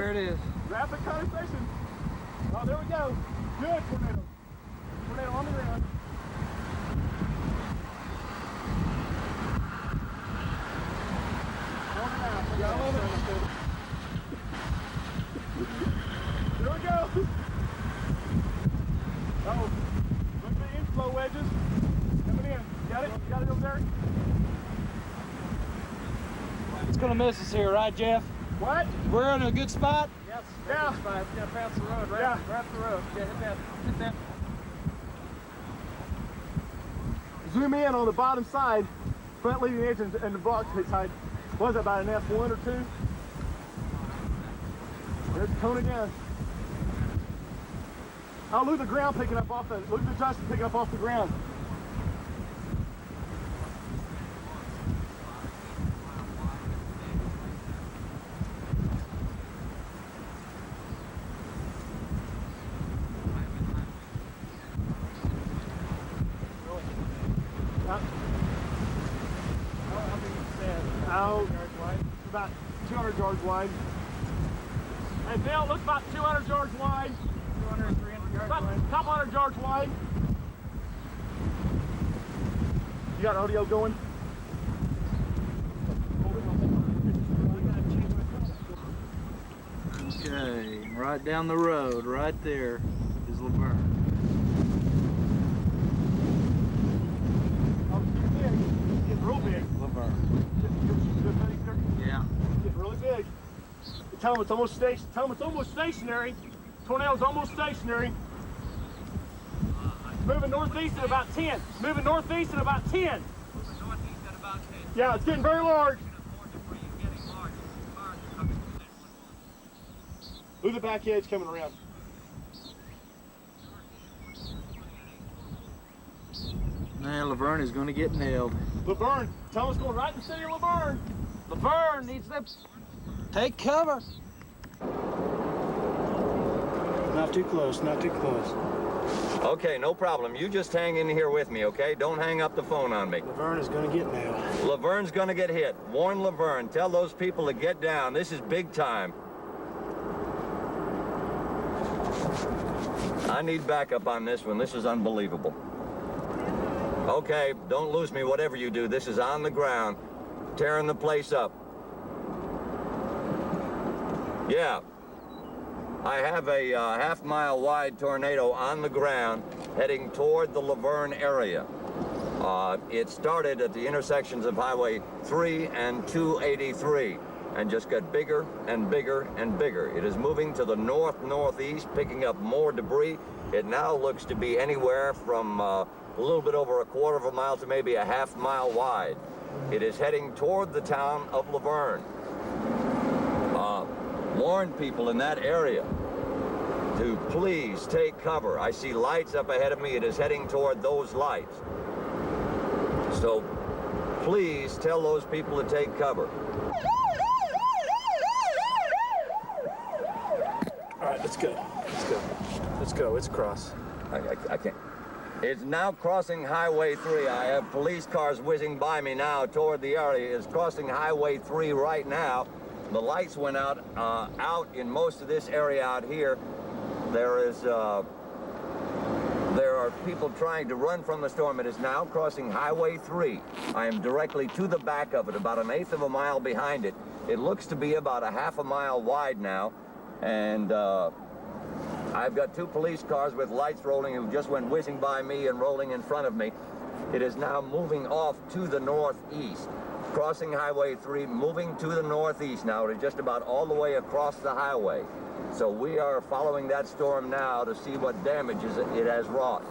There it is. Rapid condensation. Oh, there we go. Good tornado. Tornado on the ground. Yeah, I love it. There we go. Oh, look at the inflow wedges coming in. Got it? Got it over there? It's gonna miss us here, right, Jeff? What? We're in a good spot? Yes. Yeah. Good spot. Gotta pass the road, right? Yeah. Right up the road. Yeah, hit that. Hit that. Zoom in on the bottom side, front leading edge and the block side. What was that, about an F1 or 2? There's the cone again. Oh, look at the ground picking up off that. Look at the dust picking up off the ground. Out about 200 yards wide. Hey Bill, looks about 200 yards wide. 200, 300 yards About away. a couple hundred yards wide. You got audio going? Okay, right down the road, right there is Laverne. Oh, it's getting big. It's getting real big. Laverne. Yeah. It's getting really big. Tell them it's almost stationary. Tornado's almost stationary. Moving northeast at about 10. Moving northeast at about 10. Yeah, it's getting very large. Look at the back edge coming around. Man, Laverne is going to get nailed. Laverne, tell us going right in the city of Laverne. Laverne needs to take cover. Not too close, not too close. Okay, no problem. You just hang in here with me, okay? Don't hang up the phone on me. Laverne is going to get nailed. Laverne's gonna get hit. Warn Laverne. Tell those people to get down. This is big time. I need backup on this one. This is unbelievable. Okay, don't lose me, whatever you do. This is on the ground, tearing the place up. Yeah. I have a half-mile wide tornado on the ground heading toward the Laverne area. It started at the intersections of Highway 3 and 283 and just got bigger and bigger and bigger. It is moving to the north-northeast, picking up more debris. It now looks to be anywhere from a little bit over a quarter of a mile to maybe a half-mile wide. It is heading toward the town of Laverne. Warn people in that area to please take cover. I see lights up ahead of me. It is heading toward those lights. So please tell those people to take cover. All right, let's go. Let's go. Let's go. It's across. I can't. It's now crossing Highway 3. I have police cars whizzing by me now toward the area. It's crossing Highway 3 right now. The lights went out in most of this area out here. There are people trying to run from the storm. It is now crossing Highway 3. I am directly to the back of it, about an eighth of a mile behind it. It looks to be about a half a mile wide now, and I've got two police cars with lights rolling who just went whizzing by me and rolling in front of me. It is now moving off to the northeast. Crossing Highway 3, moving to the northeast now. It is just about all the way across the highway. So we are following that storm now to see what damages it has wrought.